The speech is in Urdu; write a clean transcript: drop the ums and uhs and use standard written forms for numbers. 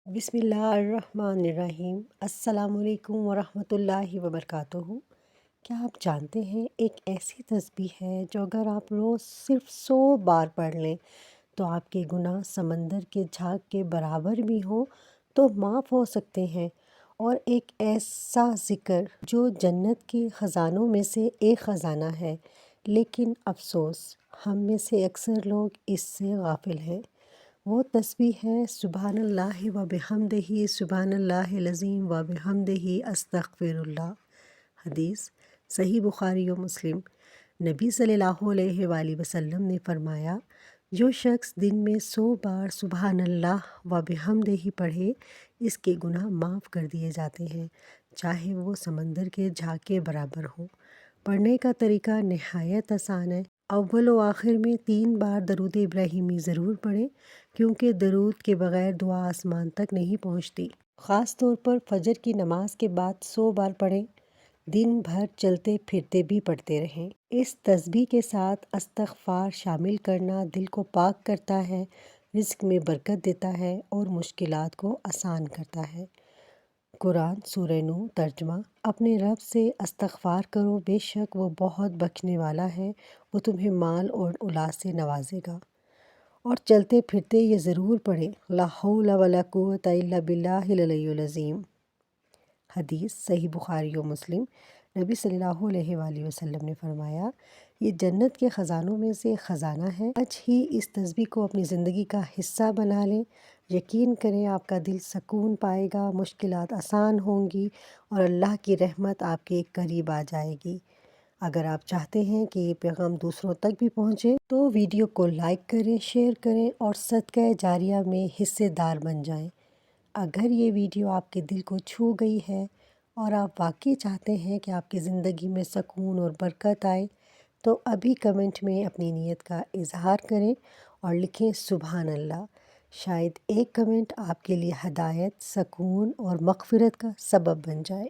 بسم اللہ الرحمن الرحیم۔ السلام علیکم ورحمۃ اللہ وبرکاتہ۔ کیا آپ جانتے ہیں ایک ایسی تسبیح ہے جو اگر آپ روز صرف 100 بار پڑھ لیں تو آپ کے گناہ سمندر کے جھاگ کے برابر بھی ہوں تو معاف ہو سکتے ہیں، اور ایک ایسا ذکر جو جنت کے خزانوں میں سے ایک خزانہ ہے، لیکن افسوس ہم میں سے اکثر لوگ اس سے غافل ہیں۔ وہ تسبیح ہے سبحان اللہ و بحمدہ، سبحان اللہ العظیم و بحمدہ، استغفر اللہ۔ حدیث صحیح بخاری و مسلم۔ نبی صلی اللہ علیہ وآلہ وسلم نے فرمایا، جو شخص دن میں 100 بار سبحان اللہ و بحمدہ پڑھے، اس کے گناہ معاف کر دیے جاتے ہیں، چاہے وہ سمندر کے جھاگ کے برابر ہوں۔ پڑھنے کا طریقہ نہایت آسان ہے۔ اول و آخر میں 3 بار درود ابراہیمی ضرور پڑھیں، کیونکہ درود کے بغیر دعا آسمان تک نہیں پہنچتی۔ خاص طور پر فجر کی نماز کے بعد 100 بار پڑھیں۔ دن بھر چلتے پھرتے بھی پڑھتے رہیں۔ اس تسبیح کے ساتھ استغفار شامل کرنا دل کو پاک کرتا ہے، رزق میں برکت دیتا ہے اور مشکلات کو آسان کرتا ہے۔ قرآن سورہ نور ترجمہ۔ اپنے رب سے استغفار کرو، بے شک وہ بہت بخشنے والا ہے، وہ تمہیں مال اور اولاد سے نوازے گا۔ اور چلتے پھرتے یہ ضرور پڑھیں، لا حول ولا قوۃ الا باللہ العلی العظیم۔ حدیث صحیح بخاری و مسلم۔ نبی صلی اللہ علیہ وآلہ وسلم نے فرمایا، یہ جنت کے خزانوں میں سے خزانہ ہے۔ آج ہی اس تسبیح کو اپنی زندگی کا حصہ بنا لیں، یقین کریں آپ کا دل سکون پائے گا، مشکلات آسان ہوں گی اور اللہ کی رحمت آپ کے قریب آ جائے گی۔ اگر آپ چاہتے ہیں کہ یہ پیغام دوسروں تک بھی پہنچے تو ویڈیو کو لائک کریں، شیئر کریں اور صدقہ جاریہ میں حصے دار بن جائیں۔ اگر یہ ویڈیو آپ کے دل کو چھو گئی ہے اور آپ واقعی چاہتے ہیں کہ آپ کی زندگی میں سکون اور برکت آئے تو ابھی کمنٹ میں اپنی نیت کا اظہار کریں اور لکھیں سبحان اللہ۔ شاید ایک کمنٹ آپ کے لیے ہدایت، سکون اور مغفرت کا سبب بن جائے۔